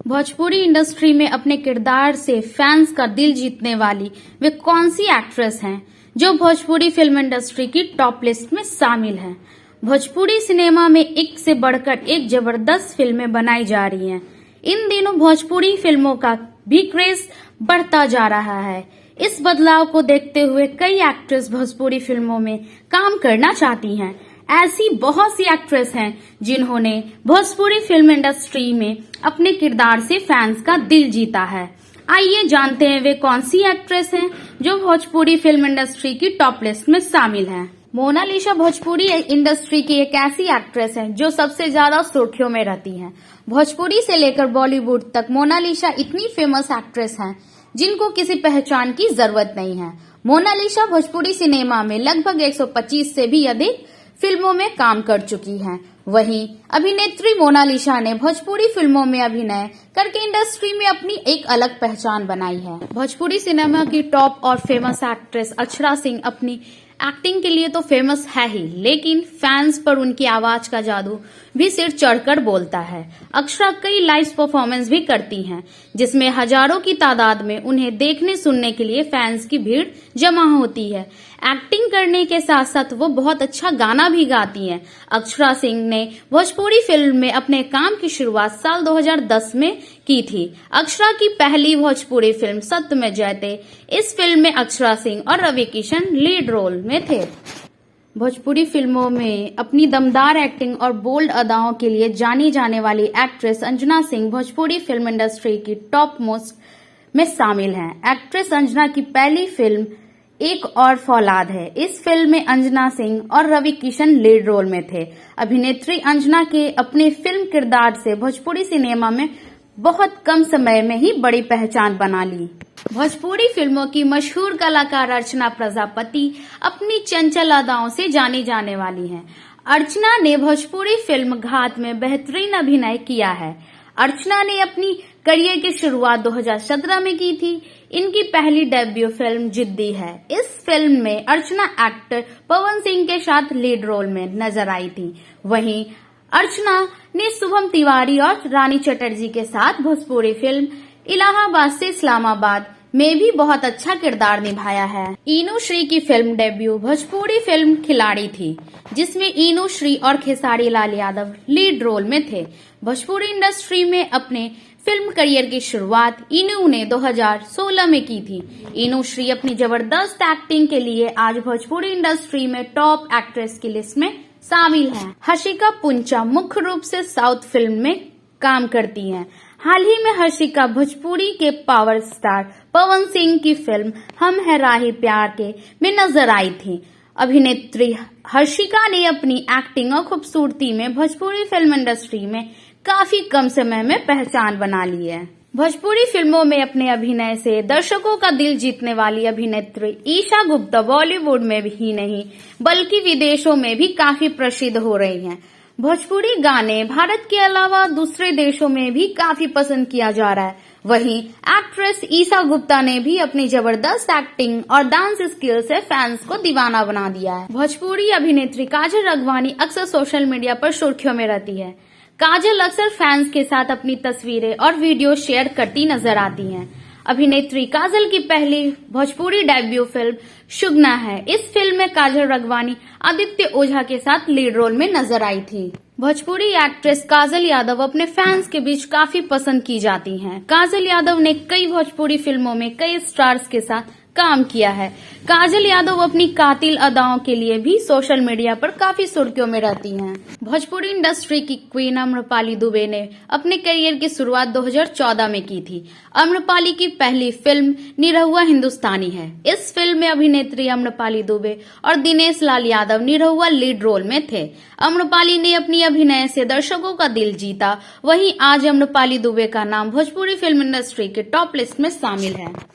Bhojpuri industry में अपने किरदार से फैंस का दिल जीतने वाली वे कौन सी एक्ट्रेस हैं जो भोजपुरी फिल्म इंडस्ट्री की टॉप लिस्ट में शामिल हैं? भोजपुरी सिनेमा में एक से बढ़कर एक जबरदस्त फिल्में बनाई जा रही हैं। इन दिनों भोजपुरी फिल्मों का भी क्रेज बढ़ता जा रहा है। इस बदलाव को देखते हुए कई एक्ट्रेस भोजपुरी फिल्मों में काम करना चाहती हैं। ऐसी बहुत सी एक्ट्रेस हैं जिन्होंने भोजपुरी फिल्म इंडस्ट्री में अपने किरदार से फैंस का दिल जीता है। आइए जानते हैं वे कौन सी एक्ट्रेस हैं जो भोजपुरी फिल्म इंडस्ट्री की टॉप लिस्ट में शामिल हैं। मोनालिसा भोजपुरी इंडस्ट्री की एक ऐसी एक्ट्रेस है जो सबसे ज्यादा सुर्खियों में रहती है। भोजपुरी से लेकर बॉलीवुड तक मोनालिसा इतनी फेमस एक्ट्रेस हैं जिनको किसी पहचान की जरूरत नहीं है। मोनालिसा भोजपुरी सिनेमा में लगभग 125 से भी अधिक फिल्मों में काम कर चुकी हैं। वहीं अभिनेत्री मोनालिसा ने भोजपुरी फिल्मों में अभिनय करके इंडस्ट्री में अपनी एक अलग पहचान बनाई है। भोजपुरी सिनेमा की टॉप और फेमस एक्ट्रेस अक्षरा सिंह अपनी एक्टिंग के लिए तो फेमस है ही, लेकिन फैंस पर उनकी आवाज का जादू भी सिर चढ़कर बोलता है। अक्षरा कई लाइव परफॉर्मेंस भी करती हैं, जिसमें हजारों की तादाद में उन्हें देखने सुनने के लिए फैंस की भीड़ जमा होती है। एक्टिंग करने के साथ साथ वो बहुत अच्छा गाना भी गाती हैं। अक्षरा सिंह ने भोजपुरी फिल्म में अपने काम की शुरुआत साल 2010 में की थी। अक्षरा की पहली भोजपुरी फिल्म सत्य में जयते। इस फिल्म में अक्षरा सिंह और रवि किशन लीड रोल में थे। भोजपुरी फिल्मों में अपनी दमदार एक्टिंग और बोल्ड अदाओं के लिए जानी जाने वाली actress Anjana Singh Bhojpuri film industry की टॉप मोस्ट में शामिल हैं। एक्ट्रेस अंजना की पहली फिल्म एक और फौलाद है। इस फिल्म में अंजना सिंह और रवि किशन लीड रोल में थे। अभिनेत्री अंजना के अपने फिल्म किरदार से भोजपुरी सिनेमा में बहुत कम समय में ही बड़ी पहचान बना ली। भोजपुरी फिल्मों की मशहूर कलाकार अर्चना प्रजापति अपनी चंचल अदाओं से जानी जाने वाली हैं। अर्चना ने भोजपुरी फिल्म घात में बेहतरीन अभिनय किया है। अर्चना ने अपनी करियर की शुरुआत 2017 में की थी। इनकी पहली डेब्यू फिल्म जिद्दी है। इस फिल्म में अर्चना एक्टर पवन सिंह के साथ लीड रोल में नजर आई थी। वहीं अर्चना ने शुभम तिवारी और रानी चटर्जी के साथ भोजपुरी फिल्म इलाहाबाद से इस्लामाबाद में भी बहुत अच्छा किरदार निभाया है। इनू श्री की फिल्म डेब्यू भोजपुरी फिल्म खिलाड़ी थी, जिसमें इनू श्री और खेसारी लाल यादव लीड रोल में थे। भोजपुरी इंडस्ट्री में अपने फिल्म करियर की शुरुआत इनू ने 2016 में की थी। इनू श्री अपनी जबरदस्त एक्टिंग के लिए आज भोजपुरी इंडस्ट्री में टॉप एक्ट्रेस की लिस्ट में शामिल हैं। हर्षिका पुंचा मुख्य रूप से साउथ फिल्म में काम करती हैं। हाल ही में हर्षिका भोजपुरी के पावर स्टार पवन सिंह की फिल्म हम है राही प्यार के में नजर आई थी। अभिनेत्री हर्षिका ने अपनी एक्टिंग और खूबसूरती में भोजपुरी फिल्म इंडस्ट्री में काफी कम समय में पहचान बना ली है। भोजपुरी फिल्मों में अपने अभिनय से दर्शकों का दिल जीतने वाली अभिनेत्री ईशा गुप्ता बॉलीवुड में ही नहीं बल्कि विदेशों में भी काफी प्रसिद्ध हो रही हैं। भोजपुरी गाने भारत के अलावा दूसरे देशों में भी काफी पसंद किया जा रहा है। वहीं एक्ट्रेस ईशा गुप्ता ने भी अपनी जबरदस्त एक्टिंग और डांस स्किल से फैंस को दीवाना बना दिया है। भोजपुरी अभिनेत्री काजल राघवानी अक्सर सोशल मीडिया पर सुर्खियों में रहती है। काजल अक्सर फैंस के साथ अपनी तस्वीरें और वीडियो शेयर करती नजर आती हैं। अभिनेत्री काजल की पहली भोजपुरी डेब्यू फिल्म शुगना है। इस फिल्म में काजल राघवानी आदित्य ओझा के साथ लीड रोल में नजर आई थी। भोजपुरी एक्ट्रेस काजल यादव अपने फैंस के बीच काफी पसंद की जाती हैं। काजल यादव ने कई भोजपुरी फिल्मों में कई स्टार्स के साथ काम किया है। काजल यादव अपनी कातिल अदाओं के लिए भी सोशल मीडिया पर काफी सुर्खियों में रहती हैं। भोजपुरी इंडस्ट्री की क्वीन आम्रपाली दुबे ने अपने करियर की शुरुआत 2014 में की थी। आम्रपाली की पहली फिल्म निरहुआ हिंदुस्तानी है। इस फिल्म में अभिनेत्री आम्रपाली दुबे और दिनेश लाल यादव निरहुआ लीड रोल में थे। आम्रपाली ने अपनी अभिनय से दर्शकों का दिल जीता। वहीं आज आम्रपाली दुबे का नाम भोजपुरी फिल्म इंडस्ट्री के टॉप लिस्ट में शामिल है।